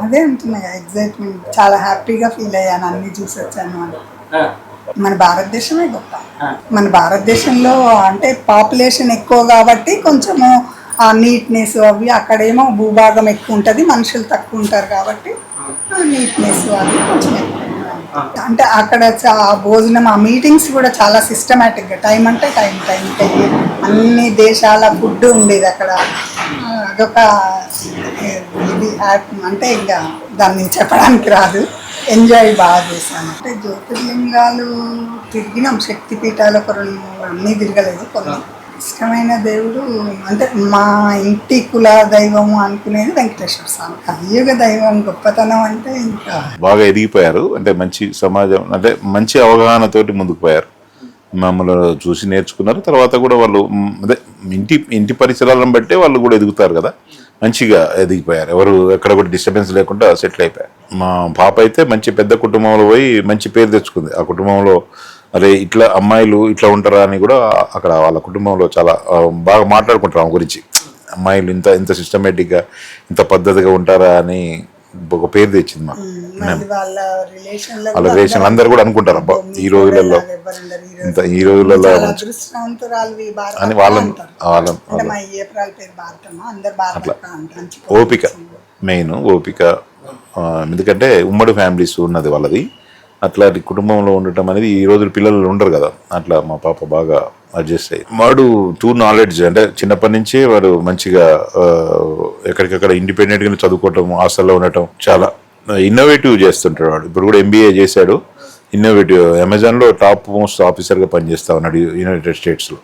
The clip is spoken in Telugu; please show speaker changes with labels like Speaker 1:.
Speaker 1: అదే అంటున్నా ఎగ్జైట్మెంట్, చాలా హ్యాపీగా ఫీల్ అయ్యాను అన్ని చూసి వచ్చాను అని. మన భారతదేశమే గొప్ప. మన భారతదేశంలో అంటే పాపులేషన్ ఎక్కువ కాబట్టి కొంచెము ఆ నీట్నెస్ అవి, అక్కడేమో భూభాగం ఎక్కువ ఉంటుంది, మనుషులు తక్కువ ఉంటారు కాబట్టి ఆ నీట్నెస్ అవి కొంచెం ఎక్కువ. అంటే అక్కడ భోజనం, ఆ మీటింగ్స్ కూడా చాలా సిస్టమేటిక్గా టైం అంటే టైంకి అన్ని దేశాల ఫుడ్ ఉండేది అక్కడ. అదొక ఇది అంటే ఇంకా దాన్ని చెప్పడానికి రాదు. ఎంజాయ్ బాగా చేశాను. అంటే జ్యోతిర్లింగాలు తిరిగినాం, శక్తిపీఠాలు ఒక 2 అన్నీ తిరగలేదు. కొన్ని ఇష్టమైన దేవుడు అంటే మా ఇంటి కుల దైవము అనుకునేది వెంకటేశ్వర స్వామి. కలియుగ దైవం గొప్పతనం అంటే ఇంకా
Speaker 2: బాగా ఎదిగిపోయారు. అంటే మంచి సమాజం, అంటే మంచి అవగాహనతోటి ముందుకు పోయారు. మమ్మల్ని చూసి నేర్చుకున్నారు. తర్వాత కూడా వాళ్ళు అదే ఇంటి పరిసరాలను బట్టే వాళ్ళు కూడా ఎదుగుతారు కదా, మంచిగా ఎదిగిపోయారు. ఎవరు ఎక్కడ కూడా డిస్టర్బెన్స్ లేకుండా సెటిల్ అయిపోయారు. మా పాప అయితే మంచి పెద్ద కుటుంబంలో పోయి మంచి పేరు తెచ్చుకుంది. ఆ కుటుంబంలో అరే ఇట్లా అమ్మాయిలు ఇట్లా ఉంటారా అని కూడా అక్కడ వాళ్ళ కుటుంబంలో చాలా బాగా మాట్లాడుకుంటారు ఆమె గురించి. అమ్మాయిలు ఇంత సిస్టమేటిక్గా ఇంత పద్ధతిగా ఉంటారా అని ఒక పేరు తెచ్చింది మాకు.
Speaker 1: వాళ్ళ
Speaker 2: రిలేషన్ అందరూ కూడా అనుకుంటారు అబ్బా ఈ రోజులలో ఈ రోజులలో అని వాళ్ళని అట్లా. ఓపిక మెయిన్, ఓపిక. ఎందుకంటే ఉమ్మడి ఫ్యామిలీస్ ఉన్నది వాళ్ళది. అట్లాంటి కుటుంబంలో ఉండటం అనేది ఈ రోజు పిల్లలు ఉండరు కదా, అట్లా మా పాప బాగా అడ్జస్ట్ అయ్యి. వాడు టూ నాలెడ్జ్, అంటే చిన్నప్పటి నుంచే వాడు మంచిగా ఎక్కడికక్కడ ఇండిపెండెంట్గా చదువుకోవటం, హాస్టల్లో ఉండటం, చాలా ఇన్నోవేటివ్ చేస్తుంటాడు వాడు. ఇప్పుడు కూడా MBA చేశాడు. ఇన్నోవేటివ్, అమెజాన్లో టాప్ మోస్ట్ ఆఫీసర్గా పనిచేస్తా ఉన్నాడు యునైటెడ్ స్టేట్స్లో.